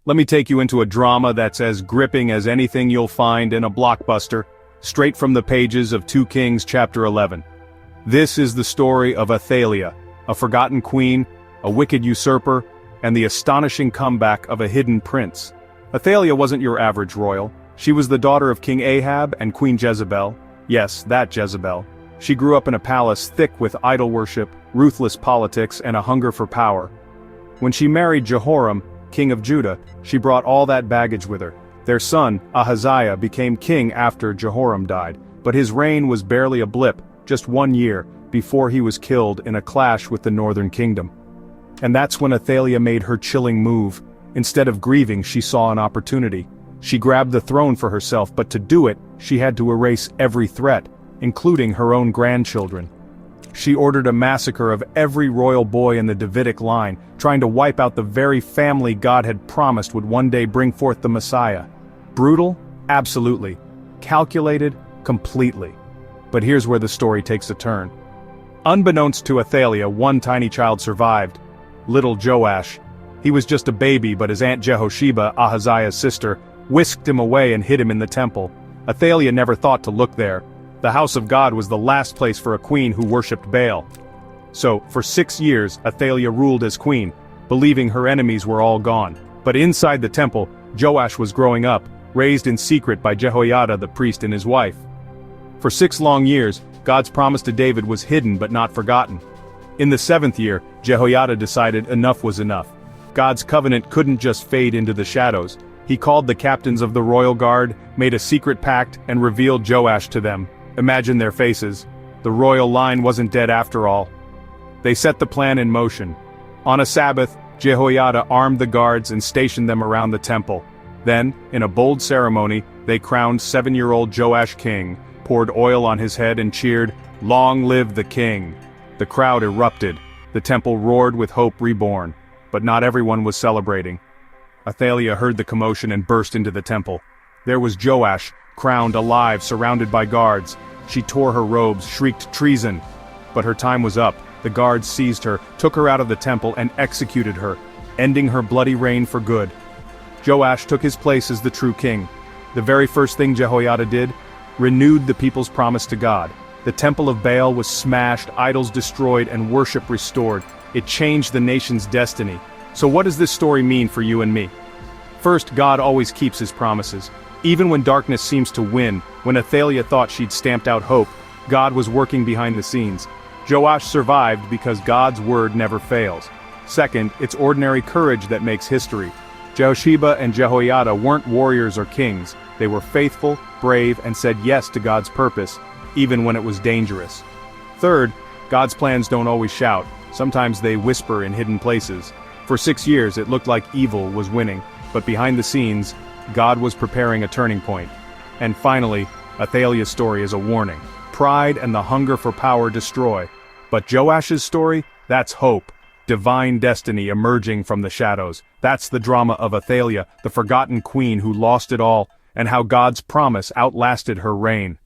Let me take you into a drama that's as gripping as anything you'll find in a blockbuster, straight from the pages of 2 Kings chapter 11. This is the story of Athaliah, a forgotten queen, a wicked usurper, and the astonishing comeback of a hidden prince. Athaliah wasn't your average royal. She was the daughter of King Ahab and Queen Jezebel. Yes, that Jezebel. She grew up in a palace thick with idol worship, ruthless politics, and a hunger for power. When she married Jehoram, king of Judah, she brought all that baggage with her. Their son, Ahaziah, became king after Jehoram died, but his reign was barely a blip, just 1 year, before he was killed in a clash with the northern kingdom. And that's when Athaliah made her chilling move. Instead of grieving, she saw an opportunity. She grabbed the throne for herself, but to do it, she had to erase every threat, including her own grandchildren. She ordered a massacre of every royal boy in the Davidic line, trying to wipe out the very family God had promised would one day bring forth the Messiah. Brutal? Absolutely. Calculated? Completely. But here's where the story takes a turn. Unbeknownst to Athaliah, one tiny child survived. Little Joash. He was just a baby, but his aunt Jehosheba, Ahaziah's sister, whisked him away and hid him in the temple. Athaliah never thought to look there. The house of God was the last place for a queen who worshipped Baal. So, for 6 years, Athaliah ruled as queen, believing her enemies were all gone. But inside the temple, Joash was growing up, raised in secret by Jehoiada the priest and his wife. For 6 long years, God's promise to David was hidden but not forgotten. In the 7th year, Jehoiada decided enough was enough. God's covenant couldn't just fade into the shadows. He called the captains of the royal guard, made a secret pact, and revealed Joash to them. Imagine their faces. The royal line wasn't dead after all. They set the plan in motion. On a Sabbath, Jehoiada armed the guards and stationed them around the temple. Then, in a bold ceremony, they crowned 7-year-old Joash king, poured oil on his head and cheered, "Long live the king!" The crowd erupted. The temple roared with hope reborn. But not everyone was celebrating. Athaliah heard the commotion and burst into the temple. There was Joash, crowned alive, surrounded by guards. She tore her robes, shrieked treason. But her time was up. The guards seized her, took her out of the temple, and executed her, ending her bloody reign for good. Joash took his place as the true king. The very first thing Jehoiada did, renewed the people's promise to God. The temple of Baal was smashed, idols destroyed, and worship restored. It changed the nation's destiny. So what does this story mean for you and me? First, God always keeps his promises. Even when darkness seems to win, when Athaliah thought she'd stamped out hope, God was working behind the scenes. Joash survived because God's word never fails. Second, it's ordinary courage that makes history. Jehosheba and Jehoiada weren't warriors or kings. They were faithful, brave, and said yes to God's purpose, even when it was dangerous. Third, God's plans don't always shout. Sometimes they whisper in hidden places. For 6 years, it looked like evil was winning, but behind the scenes, God was preparing a turning point. And finally, Athaliah's story is a warning. Pride and the hunger for power destroy. But Joash's story? That's hope. Divine destiny emerging from the shadows. That's the drama of Athaliah, the forgotten queen who lost it all, and how God's promise outlasted her reign.